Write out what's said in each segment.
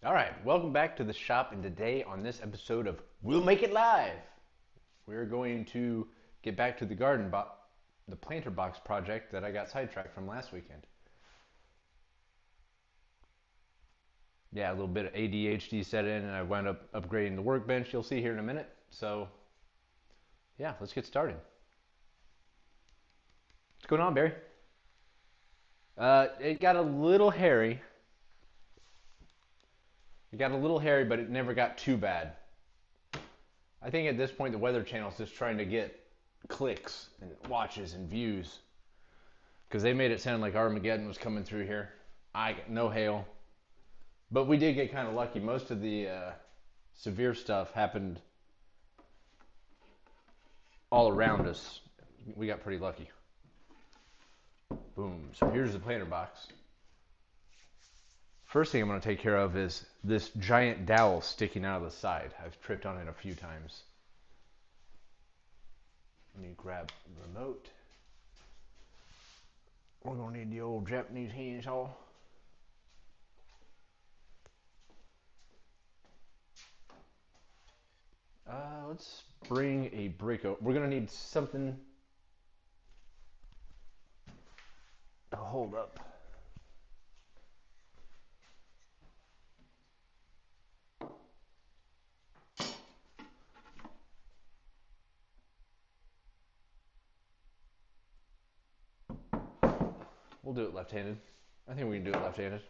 All right, welcome back to the shop, and today on this episode of We'll Make It Live, we're going to get back to the the planter box project that I got sidetracked from last weekend. Yeah, a little bit of ADHD set in, and I wound up upgrading the workbench. You'll see here in a minute. So, yeah, let's get started. What's going on, Barry? It got a little hairy. It got a little hairy, but it never got too bad. I think at this point the Weather Channel's just trying to get clicks and watches and views because they made it sound like Armageddon was coming through here. No hail, but we did get kind of lucky. Most of the severe stuff happened all around us. We got pretty lucky. Boom. So here's the planter box. First thing I'm going to take care of is this giant dowel sticking out of the side. I've tripped on it a few times. Let me grab the remote. We're going to need the old Japanese hand saw. Let's bring a brick over. We're going to need something to hold up. We'll do it left-handed. I think we can do it left-handed.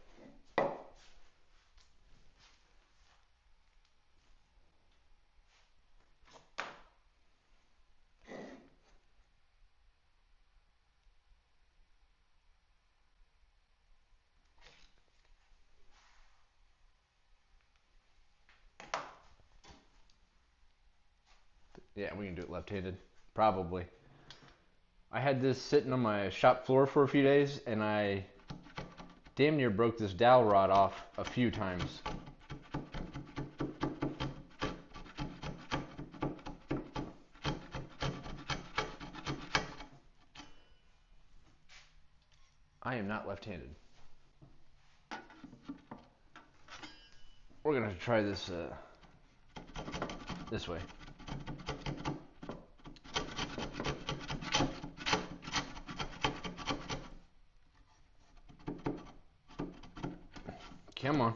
Yeah, we can do it left-handed. Probably. I had this sitting on my shop floor for a few days, and I damn near broke this dowel rod off a few times. I am not left-handed. We're gonna have to try this this way. Come on.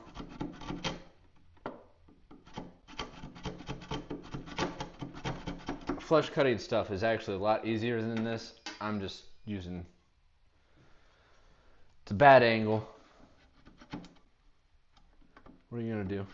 Flush cutting stuff is actually a lot easier than this. I'm just using, it's a bad angle. What are you gonna do?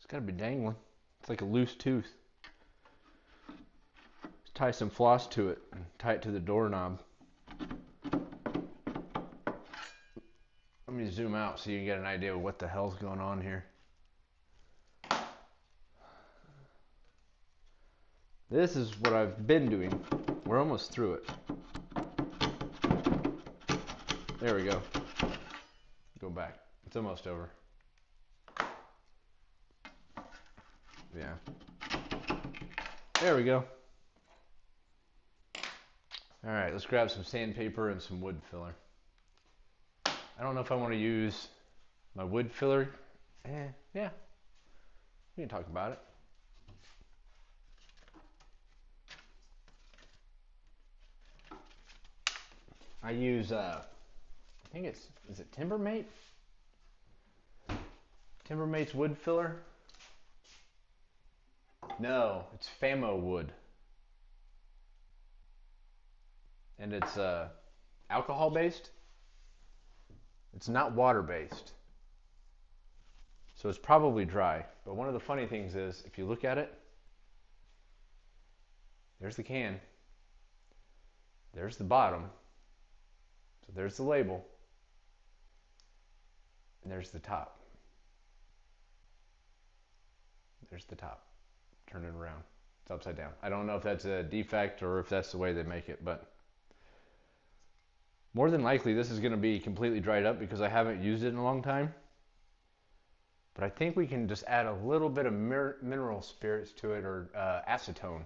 It's gotta be dangling. It's like a loose tooth. Let's tie some floss to it and tie it to the doorknob. Let me zoom out so you can get an idea of what the hell's going on here. This is what I've been doing. We're almost through it. There we go. Go back. It's almost over. Yeah. There we go. All right, let's grab some sandpaper and some wood filler. I don't know if I want to use my wood filler. Yeah, we can talk about it. I use, I think is it Timbermate? Timbermate's wood filler? No, it's Famo wood. And it's alcohol based. It's not water based. So it's probably dry. But one of the funny things is, if you look at it, there's the can. There's the bottom. So there's the label. And there's the top. There's the top. Turn it around. It's upside down. I don't know if that's a defect or if that's the way they make it, but More than likely, this is going to be completely dried up because I haven't used it in a long time. But I think we can just add a little bit of mineral spirits to it, or acetone,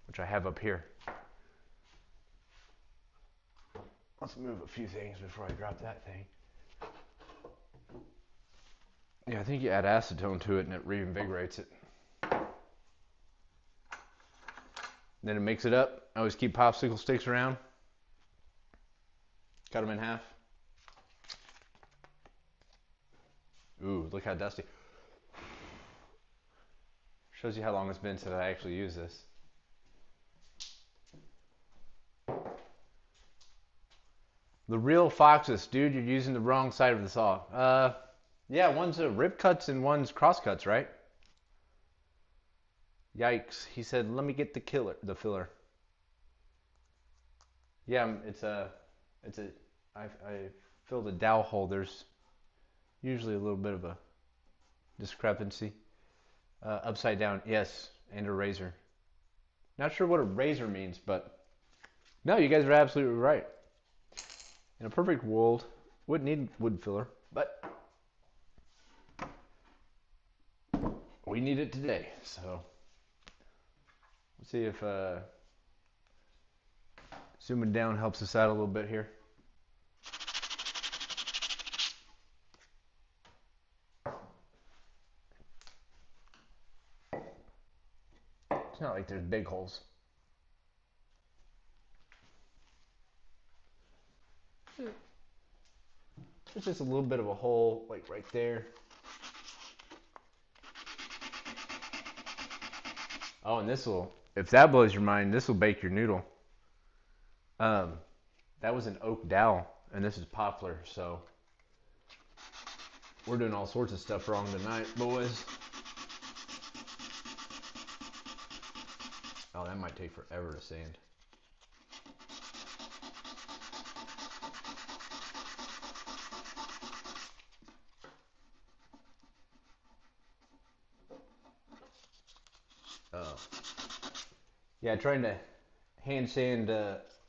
which I have up here. Let's move a few things before I drop that thing. Yeah, I think you add acetone to it and it reinvigorates it. Then it makes it up. I always keep popsicle sticks around. Cut them in half. Ooh, look how dusty. Shows you how long it's been since I actually used this. The real foxes, dude, you're using the wrong side of the saw. Yeah, one's rip cuts and one's cross cuts, right? Yikes. He said, let me get the filler. Yeah, I filled a dowel hole. There's usually a little bit of a discrepancy. Upside down, yes, and a razor. Not sure what a razor means, but no, you guys are absolutely right. In a perfect world, wouldn't need wood filler, but we need it today. So let's see if zooming down helps us out a little bit here. It's not like there's big holes. There's just a little bit of a hole, like right there. Oh, and this will, if that blows your mind, this will bake your noodle. That was an oak dowel, and this is poplar, so we're doing all sorts of stuff wrong tonight, boys. Oh, that might take forever to sand. Oh. Yeah, trying to hand sand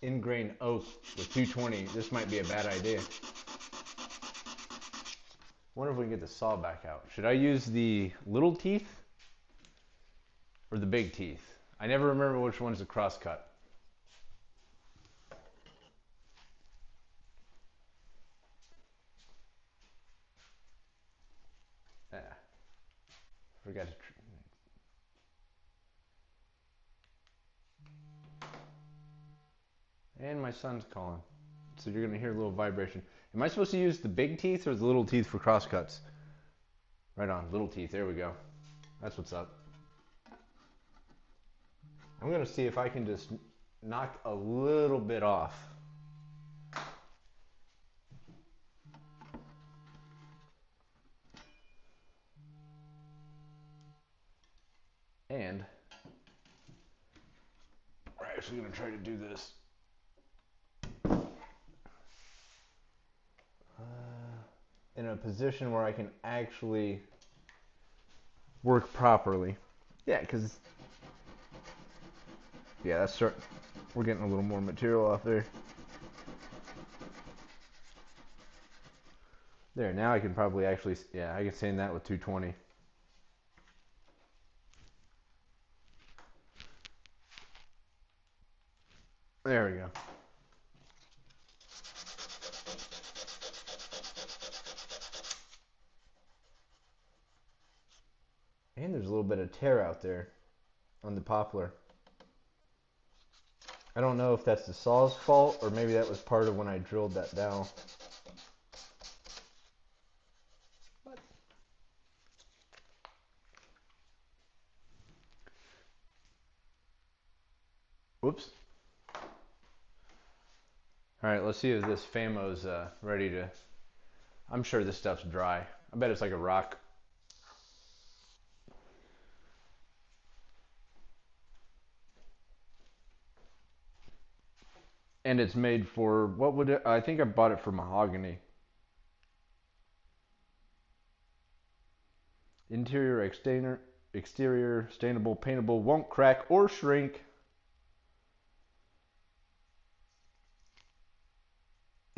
ingrain oak with 220, this might be a bad idea. Wonder if we can get the saw back out. Should I use the little teeth or the big teeth? I never remember which one's the cross cut. Forgot to. And my son's calling, so you're gonna hear a little vibration. Am I supposed to use the big teeth or the little teeth for cross cuts? Right on, little teeth. There we go. That's what's up. I'm gonna see if I can just knock a little bit off. And we're actually gonna try to do this in a position where I can actually work properly. Yeah, because we're getting a little more material off there. There, now I can probably actually, yeah, I can sand that with 220. There we go. And there's a little bit of tear out there on the poplar. I don't know if that's the saw's fault or maybe that was part of when I drilled that dowel. Whoops. Alright, let's see if this Famo's ready to... I'm sure this stuff's dry. I bet it's like a rock. And it's made for, what would it... I think I bought it for mahogany. Interior, exterior, stainable, paintable, won't crack or shrink.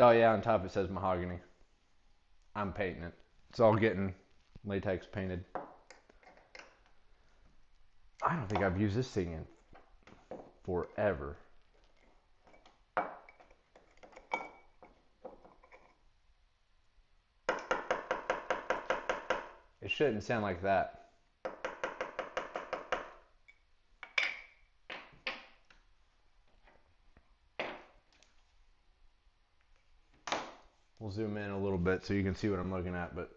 Oh yeah, on top it says mahogany. I'm painting it. It's all getting latex painted. I don't think I've used this thing in forever. It shouldn't sound like that. We'll zoom in a little bit so you can see what I'm looking at, but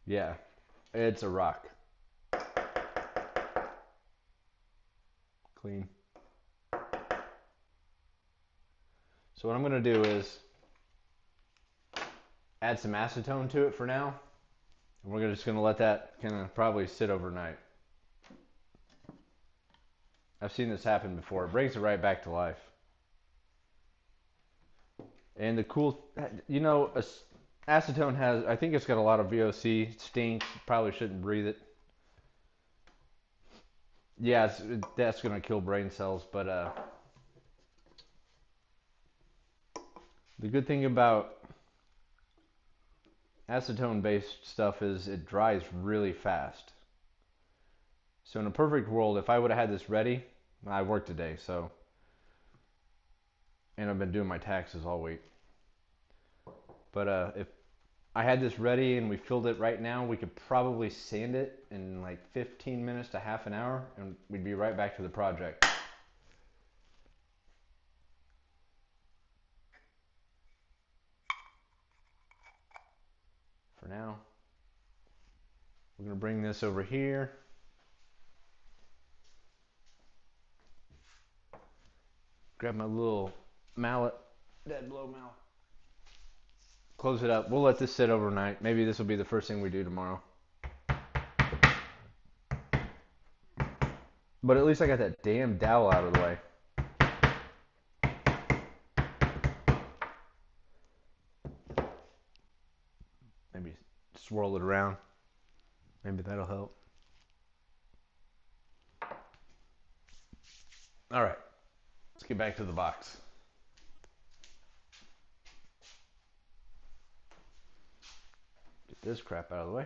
yeah, it's a rock. Clean. So what I'm going to do is add some acetone to it for now. And we're just going to let that kind of probably sit overnight. I've seen this happen before. It brings it right back to life. And the cool, you know, acetone has, I think it's got a lot of VOC, stinks, probably shouldn't breathe it. Yeah, that's going to kill brain cells, but the good thing about acetone-based stuff is it dries really fast. So in a perfect world, if I would have had this ready, I work today, so, and I've been doing my taxes all week. But if I had this ready and we filled it right now, we could probably sand it in like 15 minutes to half an hour, and we'd be right back to the project. For now, we're going to bring this over here. Grab my little mallet, dead blow mallet. Close it up. We'll let this sit overnight. Maybe this will be the first thing we do tomorrow. But at least I got that damn dowel out of the way. Maybe swirl it around. Maybe that'll help. All right, let's get back to the box. Get this crap out of the way.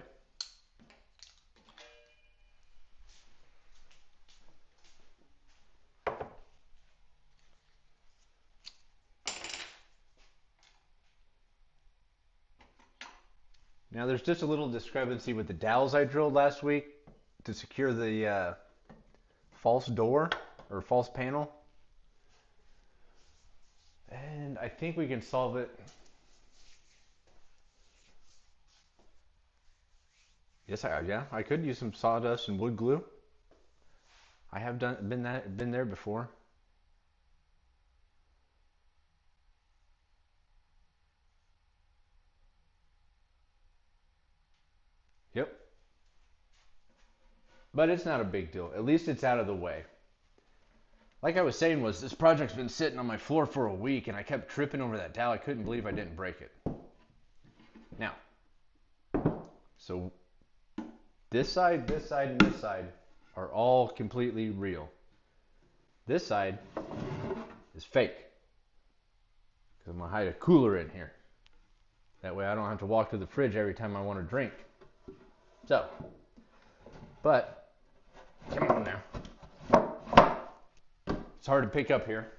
Now there's just a little discrepancy with the dowels I drilled last week to secure the false door or false panel. And I think we can solve it. Yes, I could use some sawdust and wood glue. I have been there before. Yep. But it's not a big deal. At least it's out of the way. Like I was saying, this project's been sitting on my floor for a week, and I kept tripping over that dowel. I couldn't believe I didn't break it. Now, so this side, and this side are all completely real. This side is fake, because I'm going to hide a cooler in here. That way I don't have to walk to the fridge every time I want to drink. So, but, come on now. It's hard to pick up here.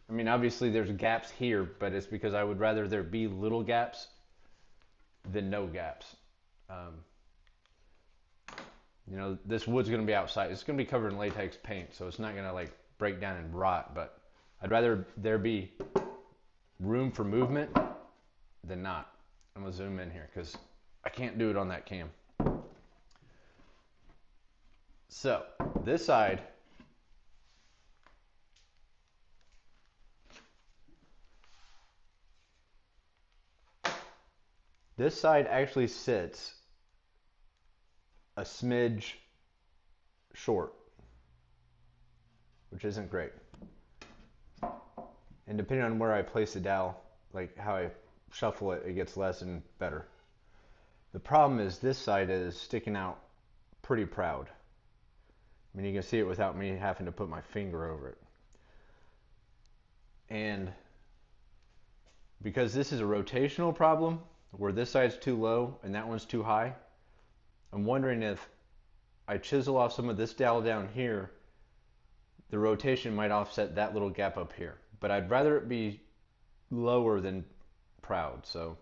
I mean, obviously there's gaps here, but it's because I would rather there be little gaps than no gaps. You know, this wood's going to be outside. It's going to be covered in latex paint, so it's not going to like break down and rot, but I'd rather there be room for movement than not. I'm going to zoom in here because I can't do it on that cam. So, this side actually sits a smidge short, which isn't great. And depending on where I place the dowel, like how I shuffle it, it gets less and better. The problem is this side is sticking out pretty proud. I mean, you can see it without me having to put my finger over it. And because this is a rotational problem where this side's too low and that one's too high, I'm wondering if I chisel off some of this dowel down here, the rotation might offset that little gap up here. But I'd rather it be lower than proud. So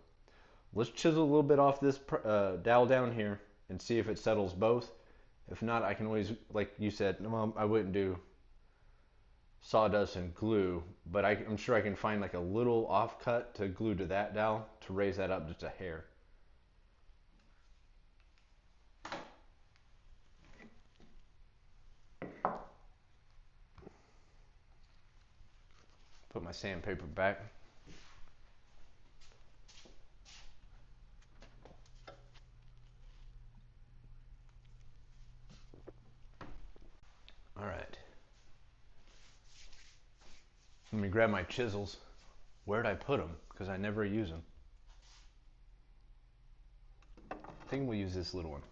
let's chisel a little bit off this dowel down here and see if it settles both. If not, I can always, like you said, well, I wouldn't do sawdust and glue, but I'm sure I can find like a little offcut to glue to that dowel to raise that up just a hair. Put my sandpaper back. All right. Let me grab my chisels. Where'd I put them? Because I never use them. I think we'll use this little one.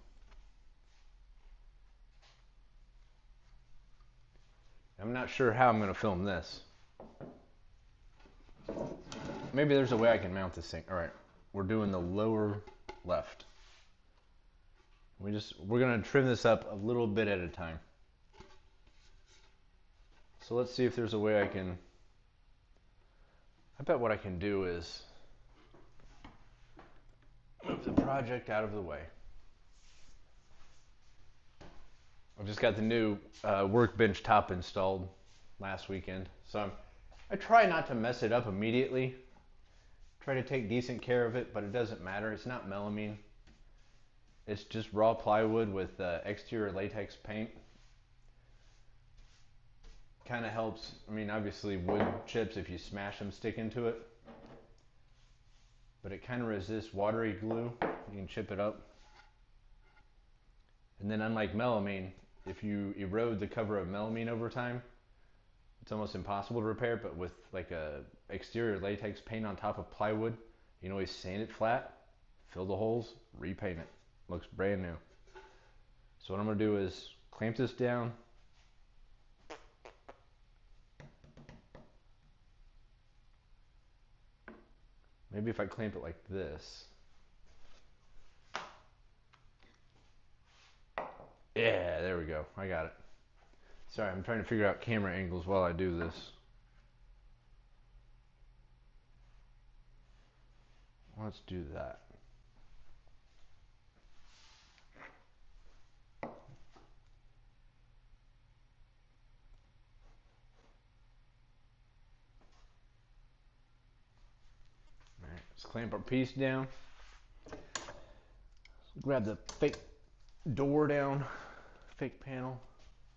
I'm not sure how I'm going to film this. Maybe there's a way I can mount this thing. All right, we're doing the lower left. We're going to trim this up a little bit at a time. So let's see if there's a way I bet what I can do is move the project out of the way. I've just got the new workbench top installed last weekend. So I try not to mess it up immediately. Try to take decent care of it, but it doesn't matter. It's not melamine. It's just raw plywood with exterior latex paint. Kind of helps. I mean, obviously wood chips, if you smash them, stick into it. But it kind of resists watery glue. You can chip it up. And then unlike melamine, if you erode the cover of melamine over time, it's almost impossible to repair. But with like a exterior latex paint on top of plywood, you can always sand it flat, fill the holes, repaint it. Looks brand new. So what I'm going to do is clamp this down. Maybe if I clamp it like this. Yeah, there we go. I got it. Sorry, I'm trying to figure out camera angles while I do this. Let's do that. Alright, let's clamp our piece down. Grab the fake door down, fake panel,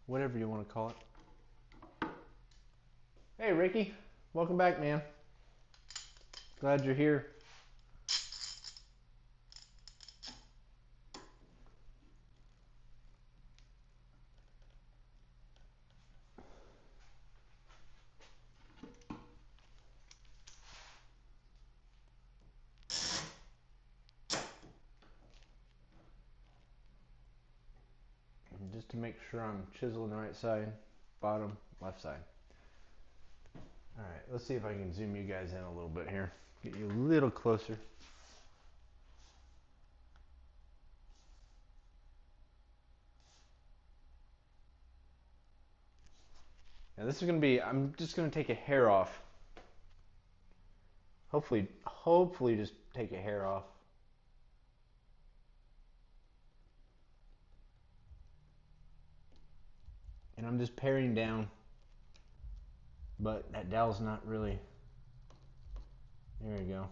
whatever you want to call it. Hey Ricky, welcome back, man. Glad you're here. Just to make sure I'm chiseling the right side, bottom, left side. All right, let's see if I can zoom you guys in a little bit here. Get you a little closer. Now this is going to be, I'm just going to take a hair off. Hopefully just take a hair off. And I'm just paring down, but that dowel's not really, there we go.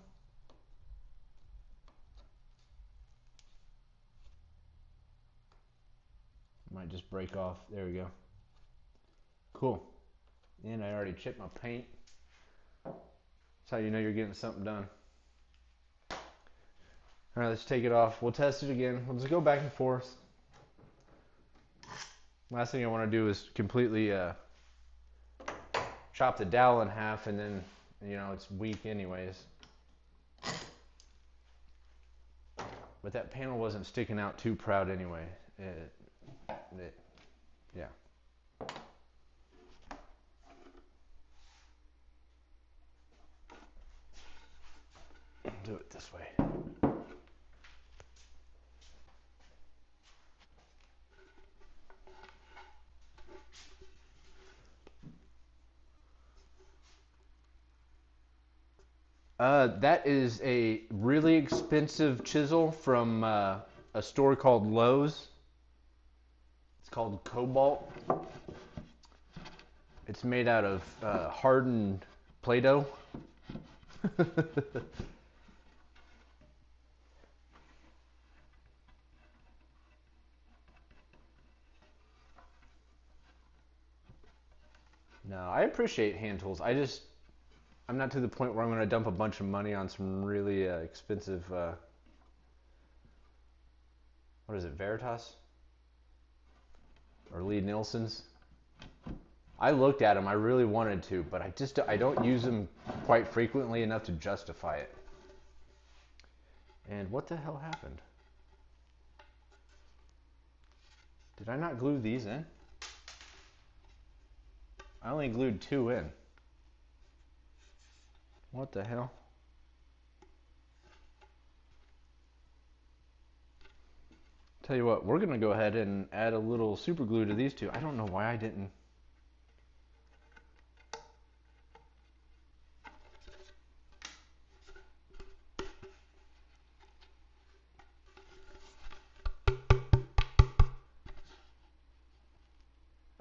Might just break off, there we go. Cool. And I already chipped my paint. That's how you know you're getting something done. All right, let's take it off. We'll test it again. We'll just go back and forth. Last thing I want to do is completely chop the dowel in half, and then, you know, it's weak anyways. But that panel wasn't sticking out too proud anyway. Yeah. do it this way. That is a really expensive chisel from a store called Lowe's. It's called Cobalt. It's made out of hardened Play-Doh. No, I appreciate hand tools. I'm not to the point where I'm going to dump a bunch of money on some really expensive, what is it, Veritas? Or Lee Nielsen's? I looked at them, I really wanted to, but I don't use them quite frequently enough to justify it. And what the hell happened? Did I not glue these in? I only glued 2 in. What the hell? Tell you what, we're gonna go ahead and add a little super glue to these 2. I don't know why I didn't.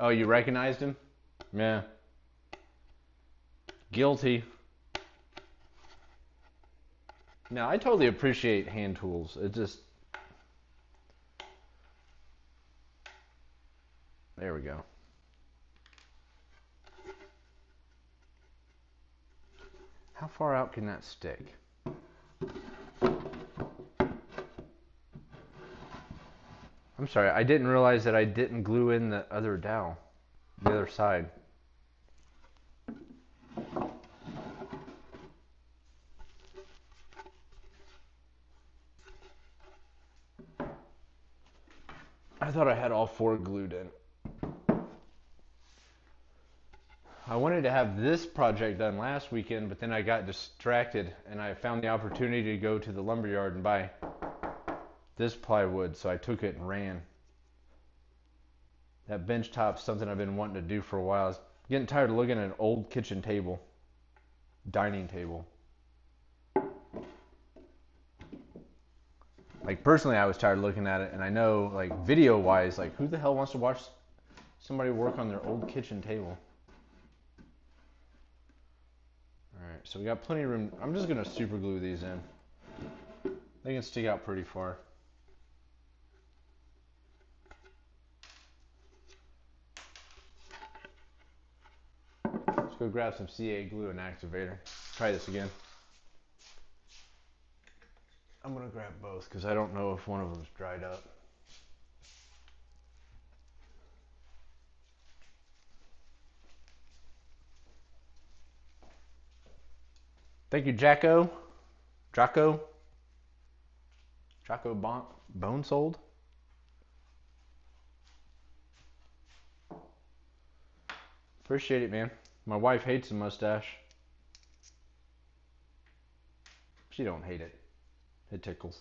Oh, you recognized him? Yeah. Guilty. Now, I totally appreciate hand tools. It just... There we go. How far out can that stick? I'm sorry, I didn't realize that I didn't glue in the other dowel, the other side. I thought I had all 4 glued in. I wanted to have this project done last weekend, but then I got distracted and I found the opportunity to go to the lumberyard and buy this plywood, so I took it and ran. That bench top's something I've been wanting to do for a while. I was getting tired of looking at an old kitchen table, dining table. Like personally, I was tired of looking at it, and I know, like video-wise, like who the hell wants to watch somebody work on their old kitchen table? All right, so we got plenty of room. I'm just gonna super glue these in. They can stick out pretty far. Let's go grab some CA glue and activator. Try this again. I'm gonna grab both because I don't know if one of them's dried up. Thank you, Jacko. Jocko Bone Sold. Appreciate it, man. My wife hates the mustache. She don't hate it. It tickles.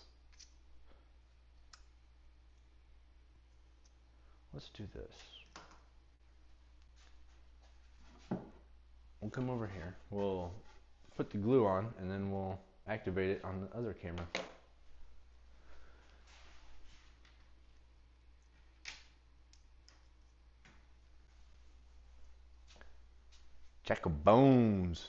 Let's do this. We'll come over here. We'll put the glue on and then we'll activate it on the other camera. Jack of Bones.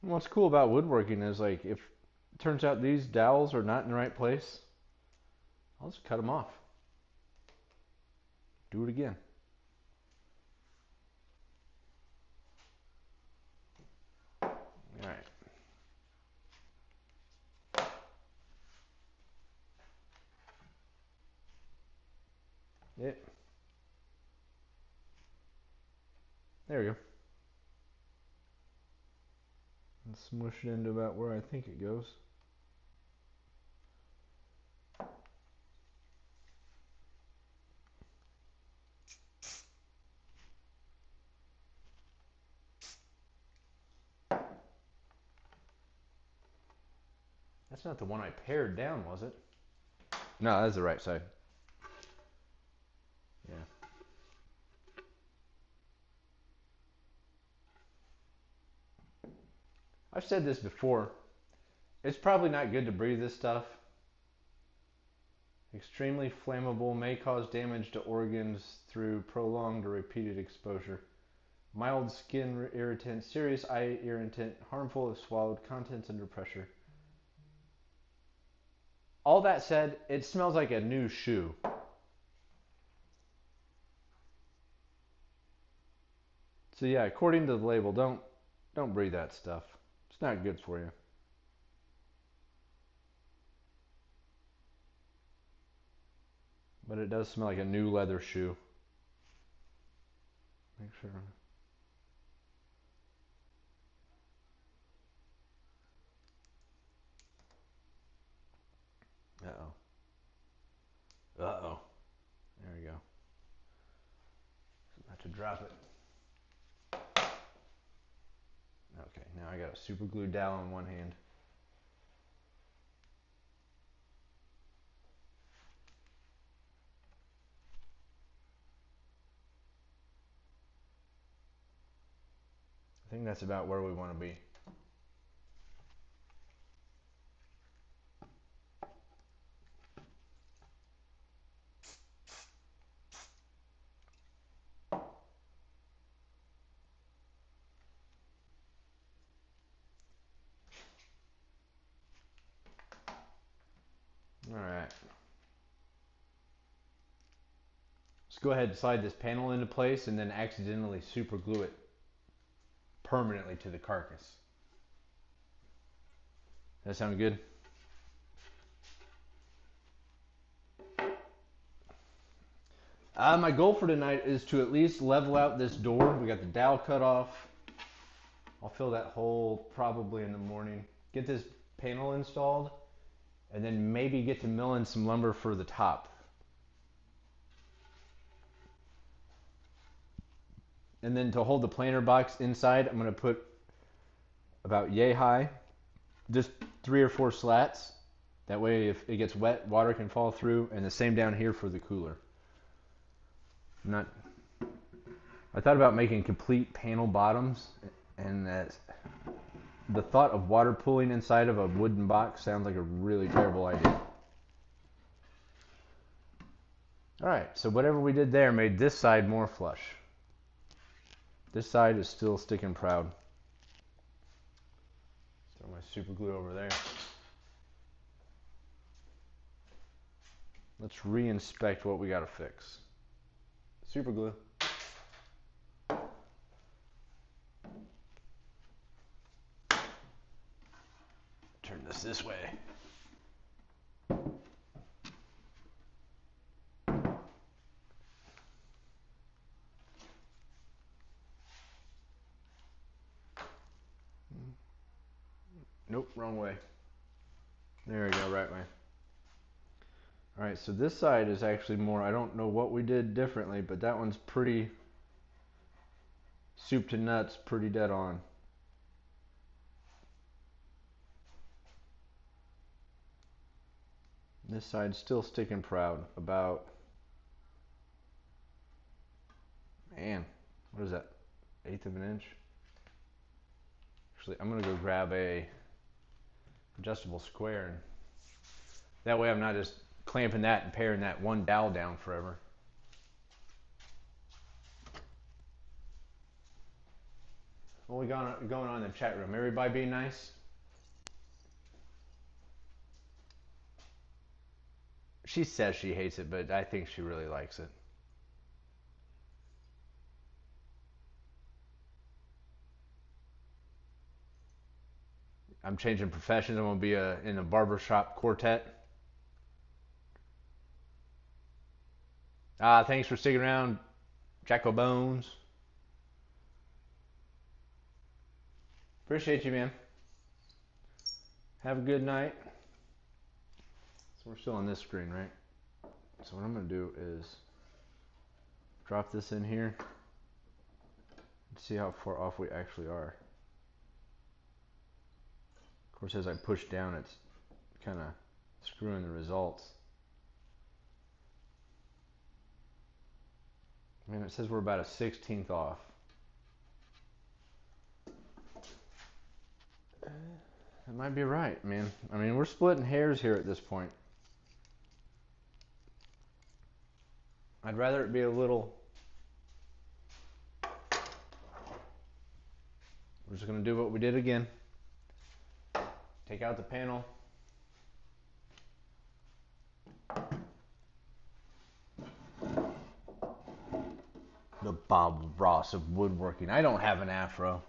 What's cool about woodworking is, like, if it turns out these dowels are not in the right place, I'll just cut them off. Do it again. All right. Yep. There we go. and smush it into about where I think it goes. That's not the one I pared down, was it? No, that's the right side. Yeah. I've said this before. It's probably not good to breathe this stuff. Extremely flammable, may cause damage to organs through prolonged or repeated exposure. Mild skin irritant, serious eye irritant, harmful if swallowed, contents under pressure. All that said, it smells like a new shoe. So yeah, according to the label, don't breathe that stuff. It's not good for you. But it does smell like a new leather shoe. Make sure. Uh-oh. Uh-oh. There we go. About to drop it. Okay, now I got a super glue dowel in one hand. I think that's about where we want to be. Alright. Let's go ahead and slide this panel into place and then accidentally super glue it permanently to the carcass. That sound good? My goal for tonight is to at least level out this door. We got the dowel cut off. I'll fill that hole probably in the morning. Get this panel installed and then maybe get to milling some lumber for the top. And then to hold the planter box inside, I'm going to put about yay high, just 3 or 4 slats. That way if it gets wet, water can fall through, and the same down here for the cooler. I thought about making complete panel bottoms, and the thought of water pooling inside of a wooden box sounds like a really terrible idea. Alright, so whatever we did there made this side more flush. This side is still sticking proud. Throw my super glue over there. Let's re-inspect what we gotta fix. Super glue. Turn this way. Nope, wrong way. There we go, right way. Alright, so this side is actually more, I don't know what we did differently, but that one's pretty soup to nuts, pretty dead on. This side's still sticking proud. About, man, what is that? 1/8 of an inch? Actually, I'm gonna go grab a adjustable square, and that way I'm not just clamping that and paring that one dowel down forever. What we got going on in the chat room? Everybody being nice? She says she hates it, but I think she really likes it. I'm changing professions. I'm gonna be in a barbershop quartet. Thanks for sticking around, Jacko Bones. Appreciate you, man. Have a good night. So we're still on this screen, right? So what I'm going to do is drop this in here and see how far off we actually are. Of course, as I push down, it's kind of screwing the results. I mean, it says we're about a 16th off. That might be right, man. I mean, we're splitting hairs here at this point. I'd rather it be a little... We're just going to do what we did again. Take out the panel. The Bob Ross of woodworking. I don't have an afro.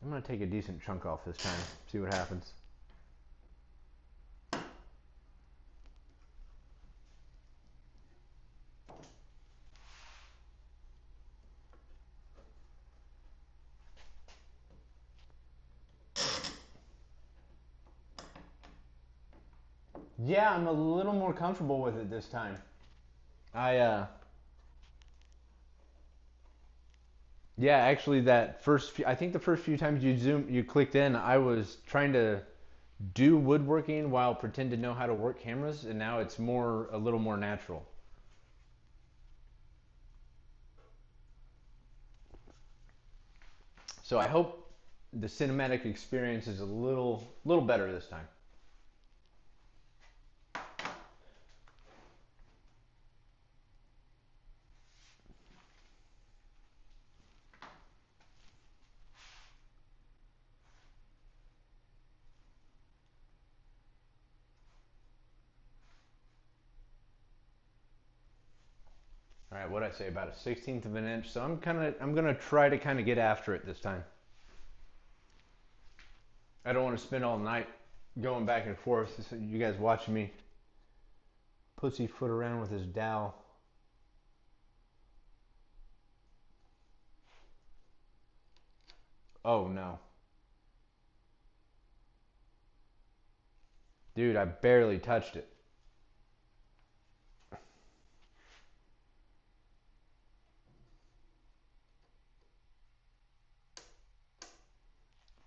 I'm going to take a decent chunk off this time, see what happens. Yeah, I'm a little more comfortable with it this time. Yeah, actually I think the first few times you clicked in, I was trying to do woodworking while pretend to know how to work cameras, and now it's a little more natural. So I hope the cinematic experience is a little better this time. All right, what'd I say, about a 16th of an inch? So I'm gonna try to kind of get after it this time. I don't want to spend all night going back and forth. So you guys watching me pussyfoot around with this dowel. Oh no. Dude, I barely touched it.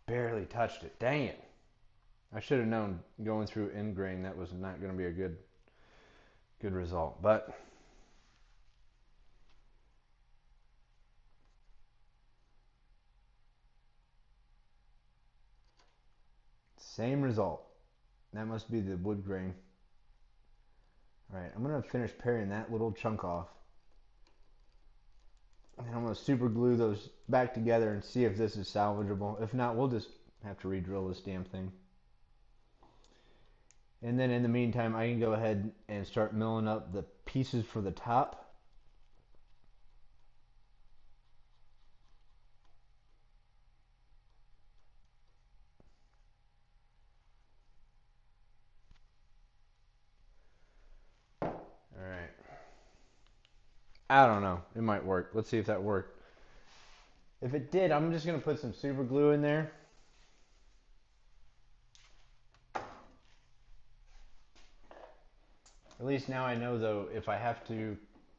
Barely touched it. Dang it. I should have known going through end grain that was not going to be a good result. But same result. That must be the wood grain. All right, I'm going to finish paring that little chunk off. And I'm going to super glue those back together and see if this is salvageable. If not, we'll just have to re-drill this damn thing. And then in the meantime, I can go ahead and start milling up the pieces for the top. Alright. I don't know. It might work. Let's see if that worked. If it did, I'm just going to put some super glue in there. At least now I know, though, if I have to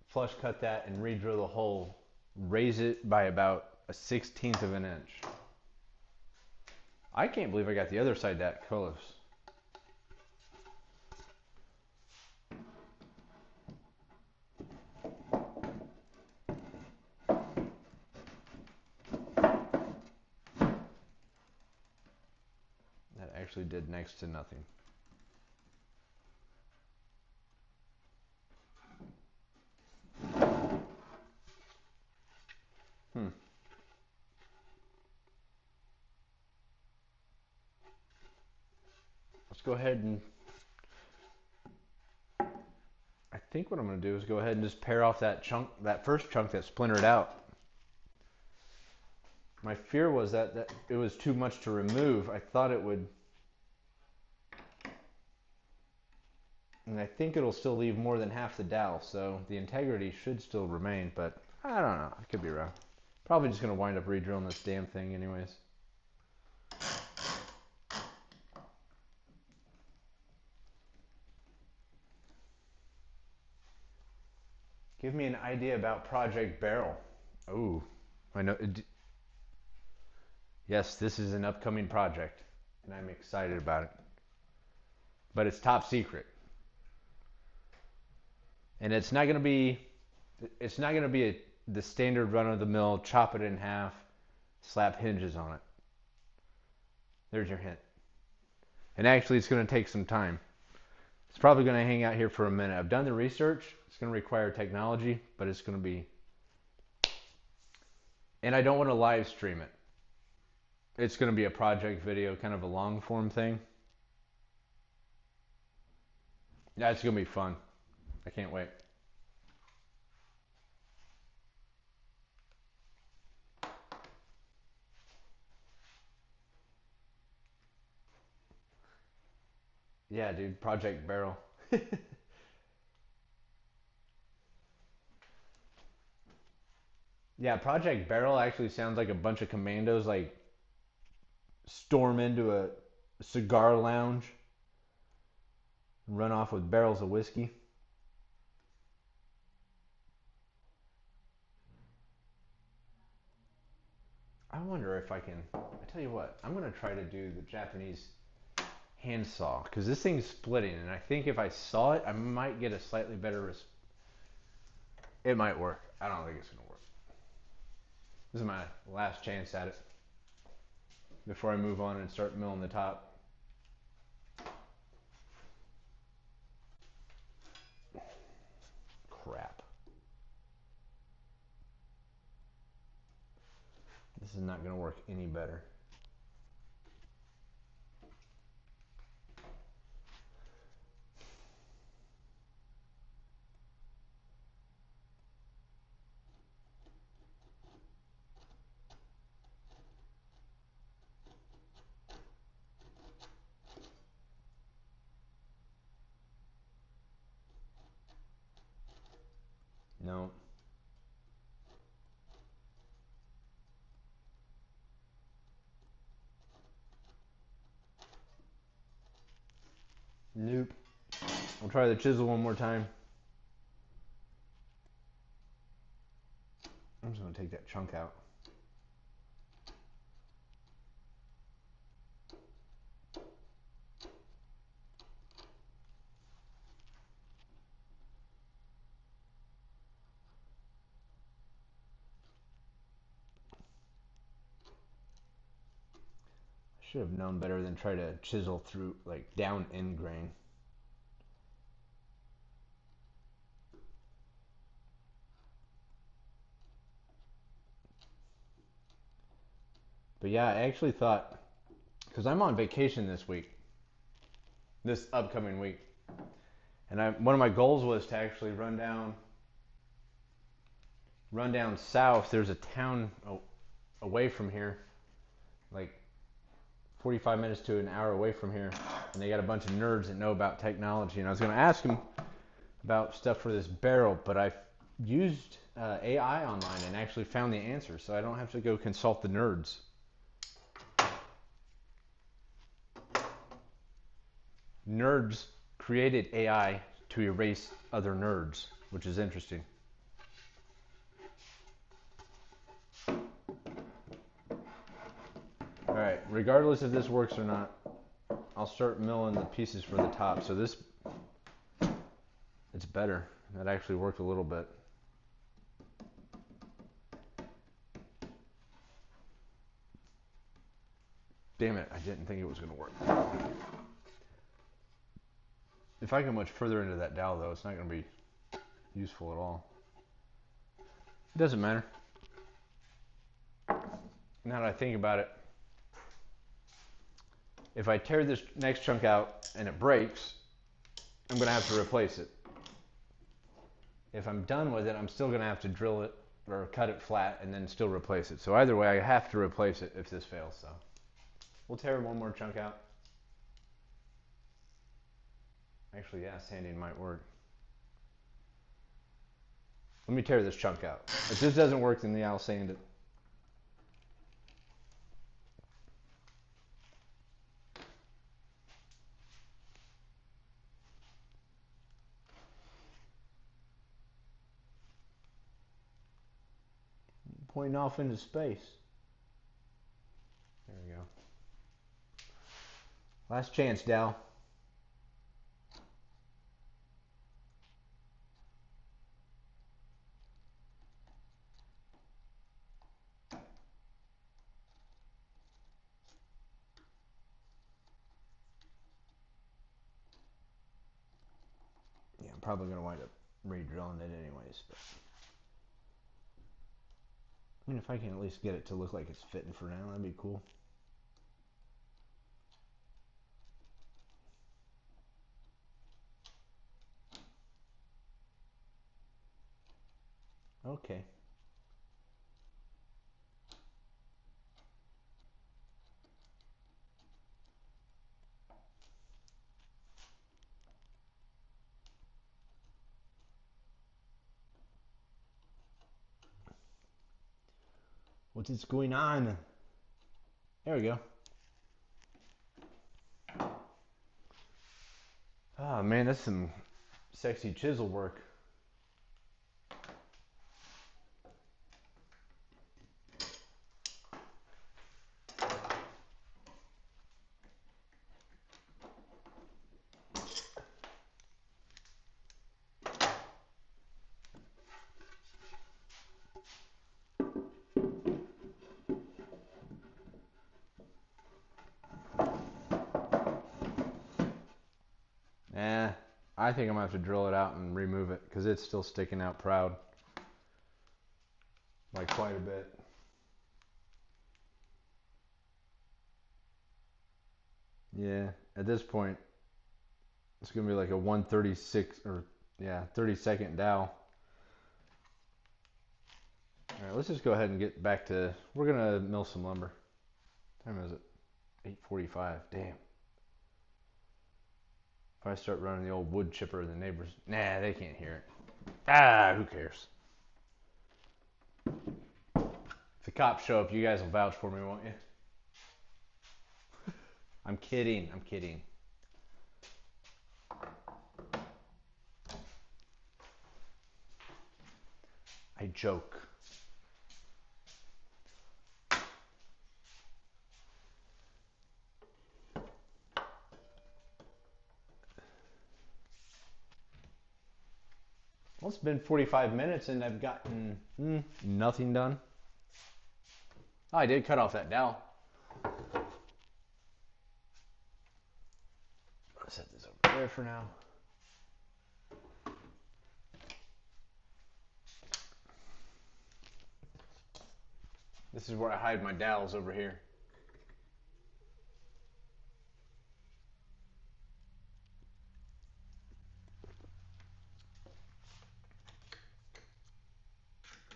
flush cut that and re-drill the hole, raise it by about a 16th of an inch. I can't believe I got the other side that close. That actually did next to nothing. Let's go ahead and... I think what I'm going to do is go ahead and just pare off that chunk, that first chunk that splintered out. My fear was that it was too much to remove. I thought it would And I think it'll still leave more than half the dowel, so the integrity should still remain, but I don't know. I could be wrong. Probably just going to wind up re-drilling this damn thing anyways. Give me an idea about Project Barrel. Oh, I know. Yes, this is an upcoming project, and I'm excited about it. But it's top secret. And it's not going to be the standard run of the mill, chop it in half, slap hinges on it. There's your hint. And actually it's going to take some time. It's probably going to hang out here for a minute. I've done the research. It's going to require technology, but it's going to be, and I don't want to live stream it. It's going to be a project video, kind of a long form thing. Yeah, it's going to be fun. I can't wait. Yeah, dude, Project Barrel. Yeah, Project Barrel actually sounds like a bunch of commandos like storm into a cigar lounge and run off with barrels of whiskey. I wonder if I can. I tell you what, I'm gonna try to do the Japanese handsaw because this thing's splitting, and I think if I saw it, I might get a slightly better. It might work. I don't think it's gonna work. This is my last chance at it before I move on and start milling the top. Crap. This is not gonna work any better. No. Nope. I'll try the chisel one more time. I'm just gonna take that chunk out. Should have known better than try to chisel through like down end grain. But yeah, I actually thought, because I'm on vacation this upcoming week, and one of my goals was to actually run down south. There's a town away from here, like 45 minutes to an hour away from here, and they got a bunch of nerds that know about technology. And I was going to ask them about stuff for this barrel, but I used AI online and actually found the answer, so I don't have to go consult the nerds. Nerds created AI to erase other nerds, which is interesting. Alright, regardless if this works or not, I'll start milling the pieces for the top. So it's better. That actually worked a little bit. Damn it, I didn't think it was going to work. If I go much further into that dowel though, it's not going to be useful at all. It doesn't matter. Now that I think about it, if I tear this next chunk out and it breaks, I'm going to have to replace it. If I'm done with it, I'm still going to have to drill it or cut it flat and then still replace it. So either way, I have to replace it if this fails. So we'll tear one more chunk out. Actually, yeah, sanding might work. Let me tear this chunk out. If this doesn't work, then yeah, I'll sand it. Pointing off into space. There we go. Last chance, Dal. Yeah, I'm probably going to wind up re-drilling it anyways. But I mean, if I can at least get it to look like it's fitting for now, that'd be cool. Okay. What is going on? There we go. Oh man, that's some sexy chisel work. I think I'm gonna have to drill it out and remove it because it's still sticking out proud. Like quite a bit. Yeah, at this point, it's gonna be like a 136 or 30-second dowel. All right, let's just go ahead and get back to. We're gonna mill some lumber. What time is it? 8:45. Damn. If I start running the old wood chipper, the neighbors, nah, they can't hear it. Ah, who cares? If the cops show up, you guys will vouch for me, won't you? I'm kidding. I'm kidding. I joke. Well, it's been 45 minutes and I've gotten nothing done. Oh, I did cut off that dowel. I'll set this over there for now. This is where I hide my dowels over here.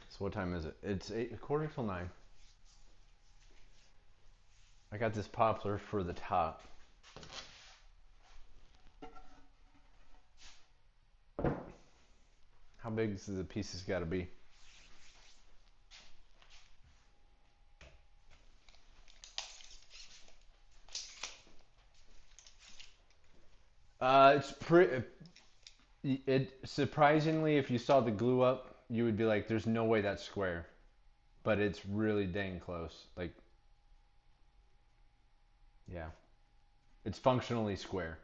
So what time is it? It's 8:45 till 9. I got this poplar for the top. How big is the pieces got to be? It's pretty. It surprisingly, if you saw the glue up, you would be like, "There's no way that's square," but it's really dang close. Like, yeah, it's functionally square.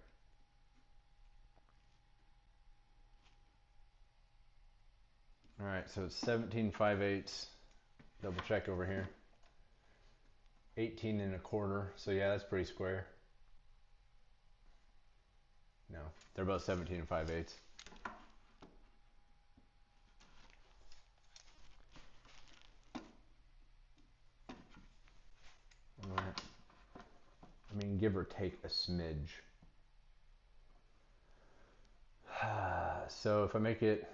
All right, so it's 17 5/8. Double check over here. 18 1/4. So yeah, that's pretty square. No, they're both 17 5/8. All right. I mean, give or take a smidge. So if I make it,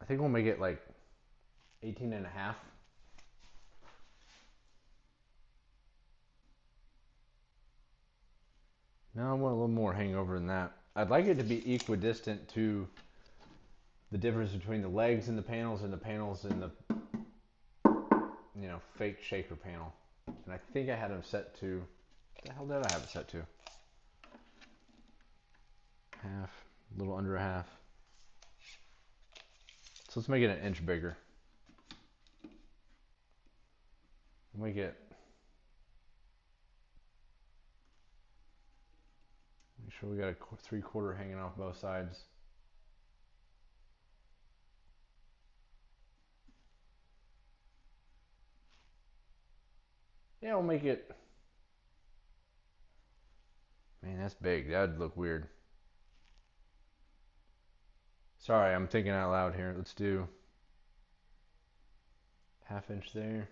I think we'll make it like 18 1/2. Now I want a little more hangover than that. I'd like it to be equidistant to the difference between the legs in the panels and the panels in the, fake shaker panel. And I think I had them set to, what the hell did I have it set to? Half, a little under a half. So let's make it an inch bigger. Make it, make sure we got a 3/4 hanging off both sides. Yeah, we'll make it, man, that's big. That'd look weird. Sorry, I'm thinking out loud here. Let's do 1/2 inch there.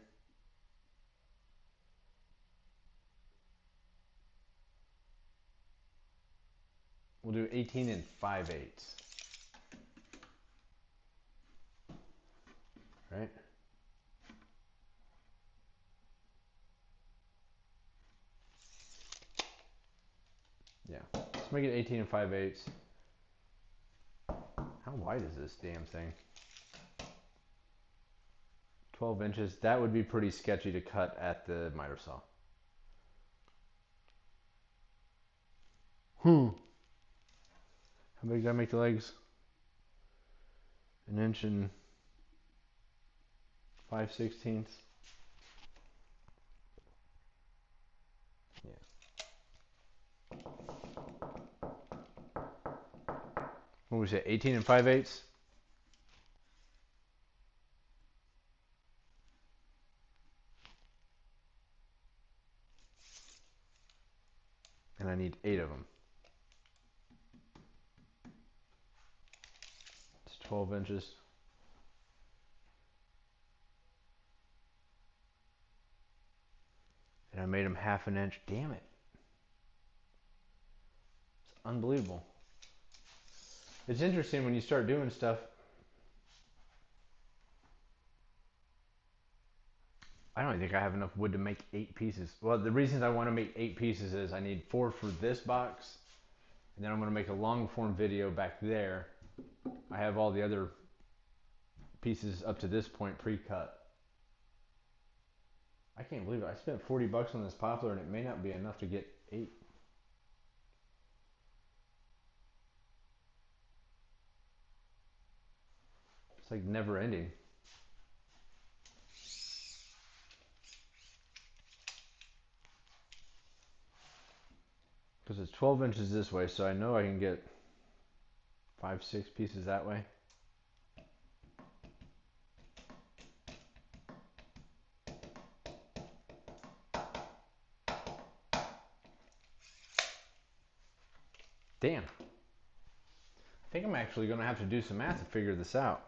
We'll do 18 5/8. Right? Yeah. Let's make it 18 5/8. How wide is this damn thing? 12 inches. That would be pretty sketchy to cut at the miter saw. How big did I make the legs? 1 inch and 5/16. Yeah. What was it? 18 5/8. And I need 8 of them. It's 12 inches. And I made them 1/2 inch. Damn it. It's unbelievable. It's interesting when you start doing stuff. I don't think I have enough wood to make 8 pieces. Well, the reasons I want to make 8 pieces is I need 4 for this box. And then I'm going to make a long form video back there. I have all the other pieces up to this point pre-cut. I can't believe it. I spent 40 bucks on this poplar and it may not be enough to get 8. It's like never ending. Because it's 12 inches this way, so I know I can get 5, 6 pieces that way. Damn. I think I'm actually going to have to do some math to figure this out.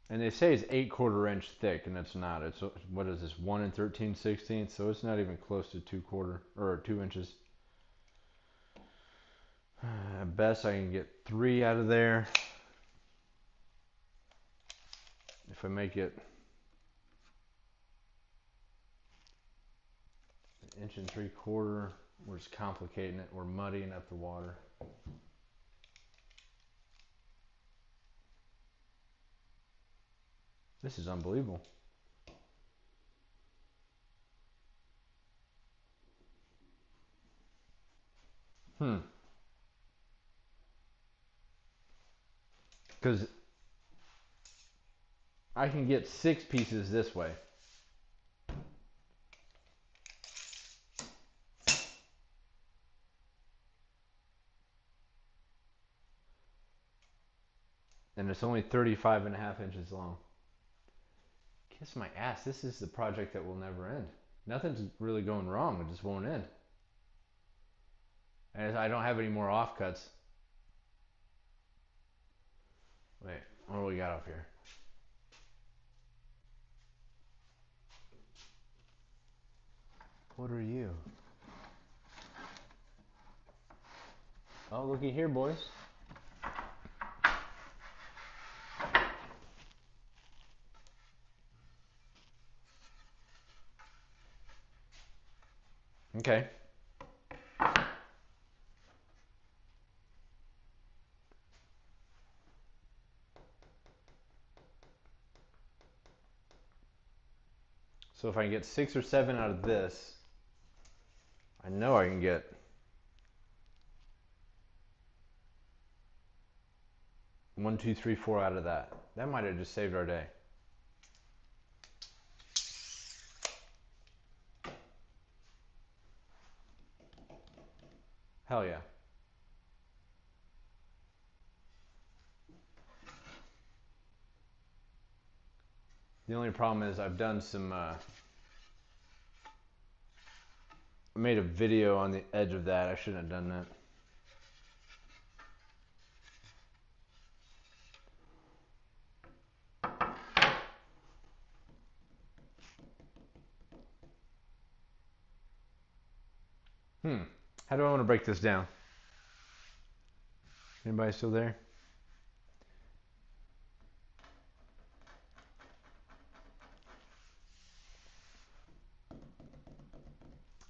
And they say it's 8/4 inch thick, and it's not. It's, what is this, 1 13/16? So it's not even close to 2/4 or 2 inches. At best, I can get 3 out of there. If I make it 1 3/4 inches, we're just complicating it. We're muddying up the water. This is unbelievable. Because I can get 6 pieces this way. And it's only 35.5 inches long. Kiss my ass. This is the project that will never end. Nothing's really going wrong. It just won't end. And I don't have any more offcuts. Wait, what do we got up here? What are you? Oh, looky here, boys. Okay. So if I can get 6 or 7 out of this, I know I can get 1, 2, 3, 4 out of that. That might have just saved our day. Hell yeah. The only problem is I've done some, I made a video on the edge of that. I shouldn't have done that. How do I want to break this down? Anybody still there?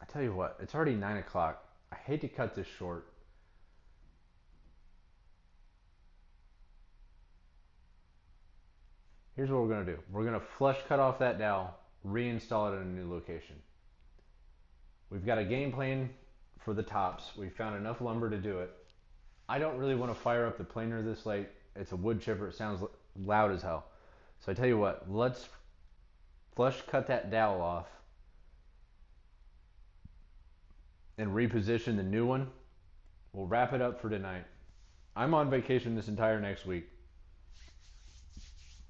I tell you what, it's already 9 o'clock. I hate to cut this short. Here's what we're going to do. We're going to flush cut off that dowel, reinstall it in a new location. We've got a game plan for the tops. We found enough lumber to do it. I don't really want to fire up the planer this late. It's a wood chipper. It sounds loud as hell. So I tell you what, let's flush cut that dowel off and reposition the new one. We'll wrap it up for tonight. I'm on vacation this entire next week,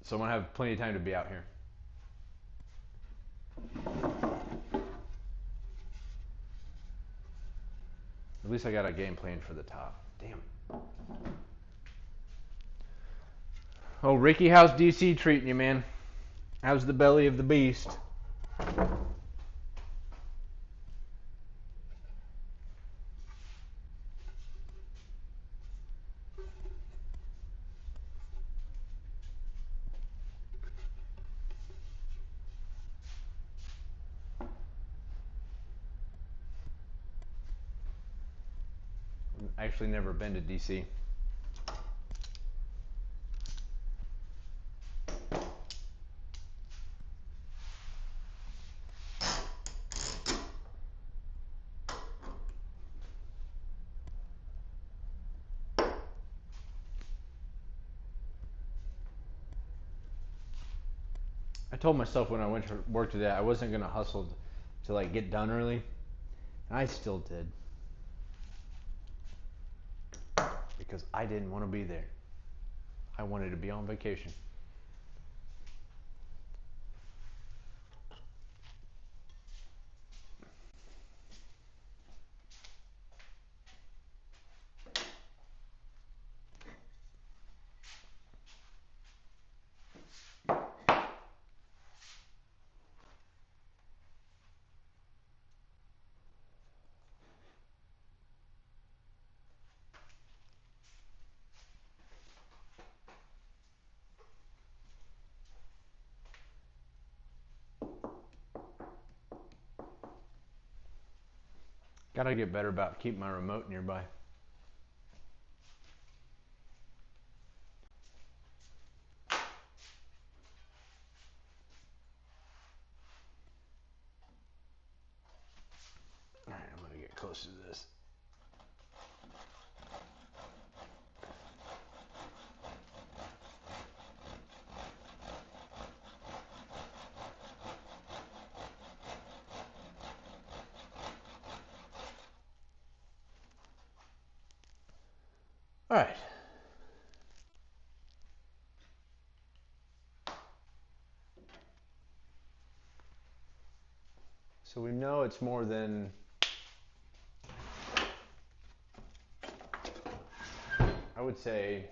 so I'm going to have plenty of time to be out here. At least I got a game plan for the top. Damn. Oh, Ricky, how's DC treating you, man? How's the belly of the beast? I've actually never been to DC. I told myself when I went to work today I wasn't gonna hustle to like get done early, and I still did because I didn't want to be there. I wanted to be on vacation. Gotta get better about keeping my remote nearby. Alright, I'm gonna get close to this. Alright. So we know it's more than, I would say,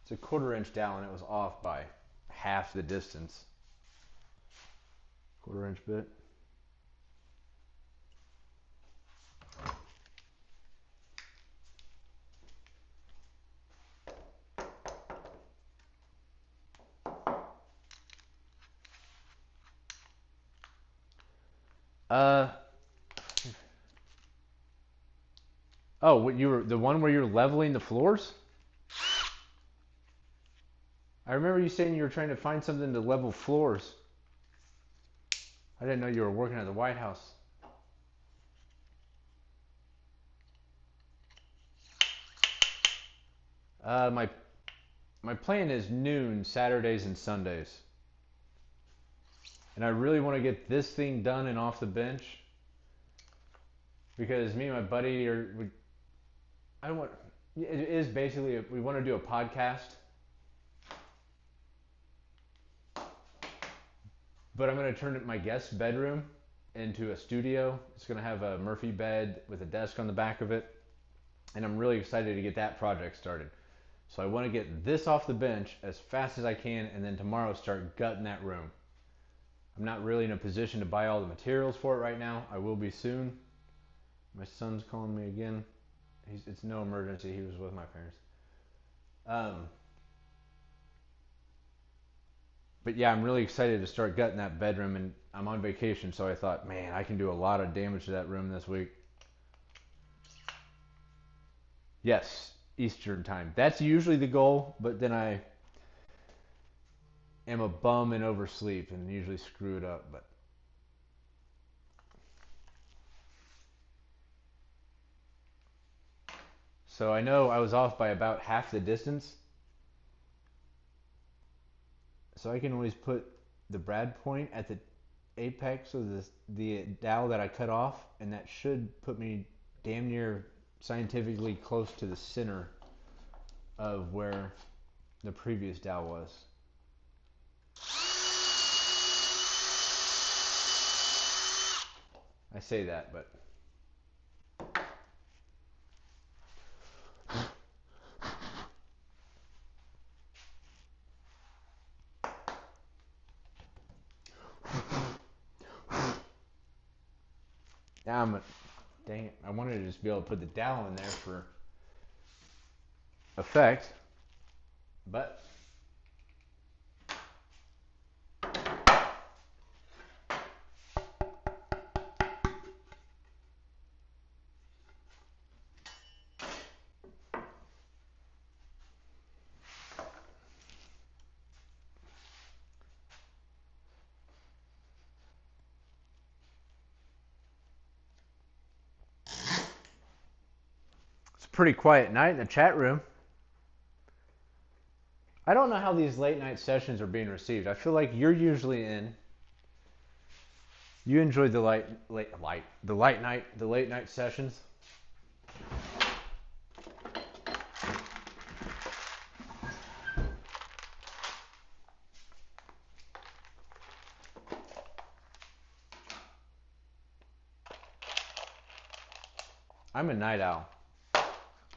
it's a 1/4 inch dowel and it was off by half the distance. 1/4 inch bit. Oh, what you were the one where you're leveling the floors? I remember you saying you were trying to find something to level floors. I didn't know you were working at the White House. My plan is noon Saturdays and Sundays, and I really want to get this thing done and off the bench because me and my buddy I don't want. It is basically we want to do a podcast, but I'm going to turn my guest bedroom into a studio. It's going to have a Murphy bed with a desk on the back of it, and I'm really excited to get that project started. So I want to get this off the bench as fast as I can, and then tomorrow start gutting that room. I'm not really in a position to buy all the materials for it right now. I will be soon. My son's calling me again. It's no emergency. He was with my parents. But yeah, I'm really excited to start gutting that bedroom, and I'm on vacation, so I thought, man, I can do a lot of damage to that room this week. Yes, Eastern time. That's usually the goal, but then I am a bum and oversleep and usually screw it up. But so I know I was off by about half the distance. So I can always put the brad point at the apex of the dowel that I cut off, and that should put me damn near scientifically close to the center of where the previous dowel was. I say that, but now dang it, I wanted to just be able to put the dowel in there for effect, but it's a pretty quiet night in the chat room. I don't know how these late night sessions are being received. I feel like you're usually in. You enjoyed the the late night sessions. I'm a night owl.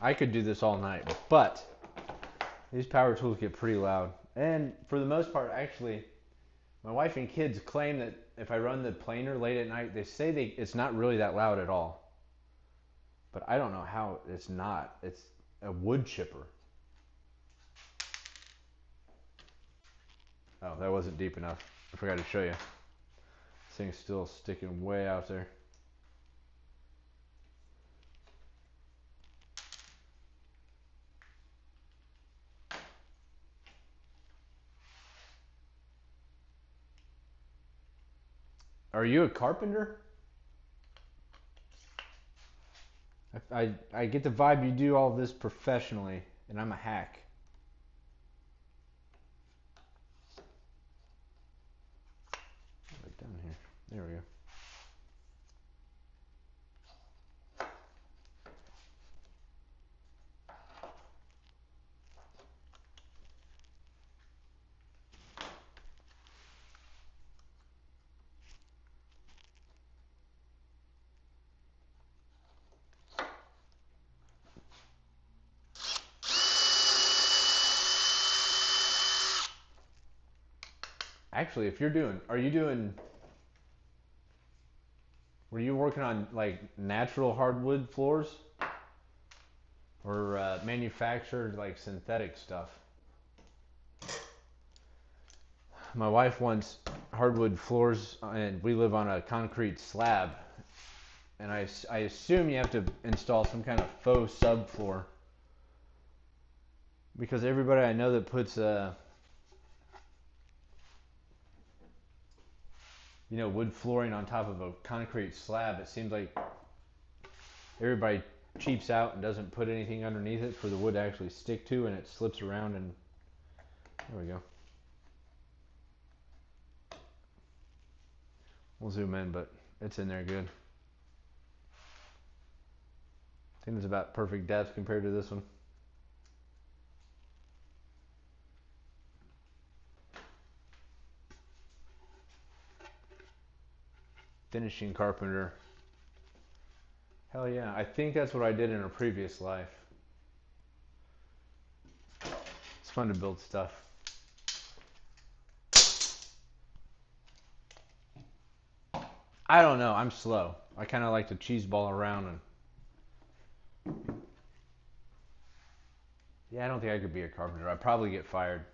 I could do this all night, but these power tools get pretty loud. And for the most part, actually, my wife and kids claim that if I run the planer late at night, they say it's not really that loud at all. But I don't know how it's not. It's a wood chipper. Oh, that wasn't deep enough. I forgot to show you. This thing's still sticking way out there. Are you a carpenter? I get the vibe you do all this professionally, and I'm a hack. Right down here. There we go. Actually, if you're doing, were you working on like natural hardwood floors or manufactured like synthetic stuff? My wife wants hardwood floors, and we live on a concrete slab. And I assume you have to install some kind of faux subfloor. Because everybody I know that puts wood flooring on top of a concrete slab, it seems like everybody cheaps out and doesn't put anything underneath it for the wood to actually stick to, and it slips around, and there we go. We'll zoom in, but it's in there good. I think it's about perfect depth compared to this one. Finishing carpenter. Hell yeah, I think that's what I did in a previous life. It's fun to build stuff. I don't know, I'm slow. I kind of like to cheese ball around and... Yeah, I don't think I could be a carpenter. I'd probably get fired.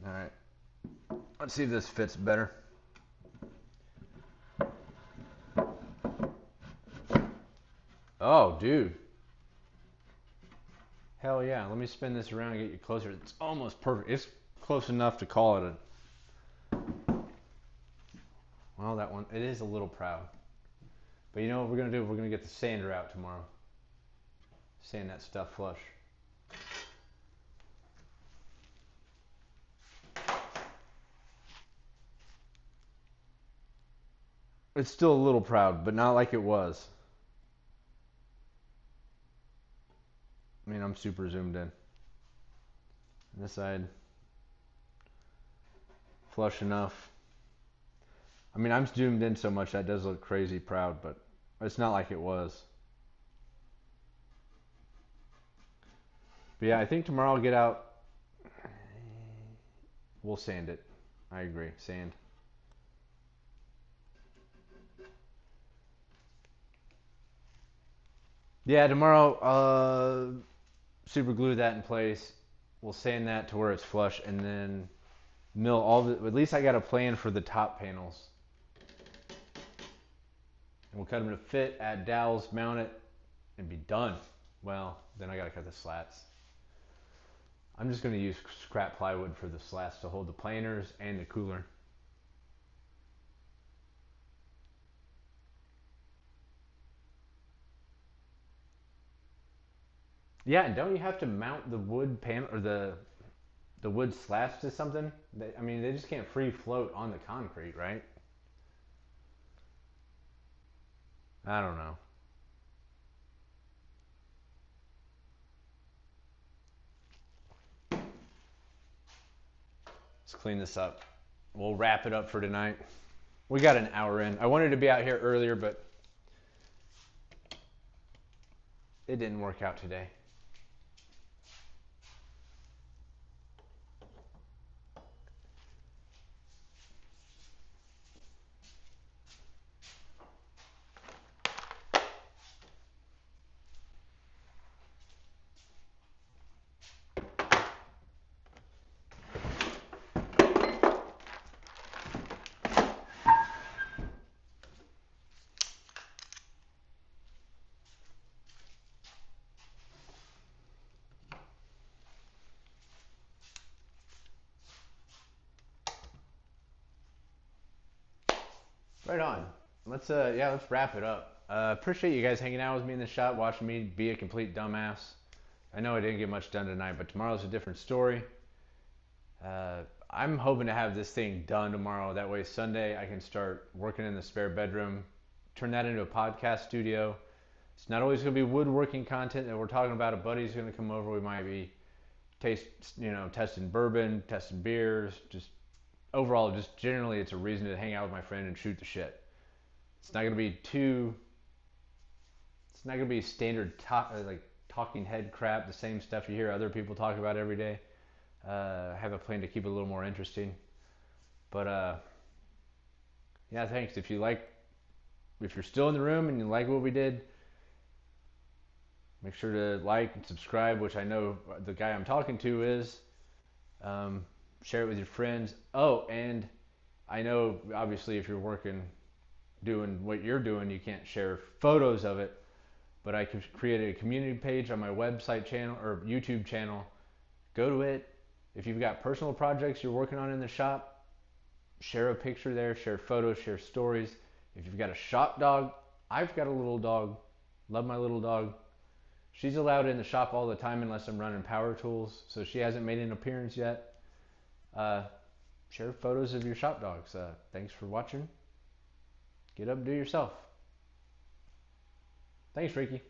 Alright. Let's see if this fits better. Oh, dude. Hell yeah. Let me spin this around and get you closer. It's almost perfect. It's close enough to call it a... Well, that one, it is a little proud. But you know what we're going to do? We're going to get the sander out tomorrow. Sand that stuff flush. It's still a little proud, but not like it was. I mean, I'm super zoomed in. This side, flush enough. I mean, I'm zoomed in so much that does look crazy proud, but it's not like it was. But yeah, I think tomorrow I'll get out. We'll sand it. I agree, sand. Yeah, tomorrow, super glue that in place. We'll sand that to where it's flush, and then mill all the... At least I got a plan for the top panels. And we'll cut them to fit, add dowels, mount it, and be done. Well, then I gotta cut the slats. I'm just gonna use scrap plywood for the slats to hold the planers and the cooler. Yeah, and don't you have to mount the wood panel or the wood slats to something? I mean, they just can't free float on the concrete, right? I don't know. Let's clean this up. We'll wrap it up for tonight. We got an hour in. I wanted to be out here earlier, but it didn't work out today. Right on. Let's wrap it up. Appreciate you guys hanging out with me in the shop, watching me be a complete dumbass. I know I didn't get much done tonight, but tomorrow's a different story. I'm hoping to have this thing done tomorrow. That way Sunday I can start working in the spare bedroom, turn that into a podcast studio. It's not always going to be woodworking content that we're talking about. A buddy's going to come over. We might be testing bourbon, testing beers, just overall, just generally it's a reason to hang out with my friend and shoot the shit. It's not going to be standard talking head crap, the same stuff you hear other people talk about every day. I have a plan to keep it a little more interesting. But yeah, thanks. If you're still in the room and you like what we did, make sure to like and subscribe, which I know the guy I'm talking to is. Share it with your friends. Oh, and I know obviously if you're working, doing what you're doing, you can't share photos of it, but I created a community page on my website channel or YouTube channel. Go to it. If you've got personal projects you're working on in the shop, share a picture there, share photos, share stories. If you've got a shop dog, I've got a little dog. Love my little dog. She's allowed in the shop all the time unless I'm running power tools, so she hasn't made an appearance yet. Uh, Share photos of your shop dogs. Thanks for watching. Get up and do yourself. Thanks, Ricky.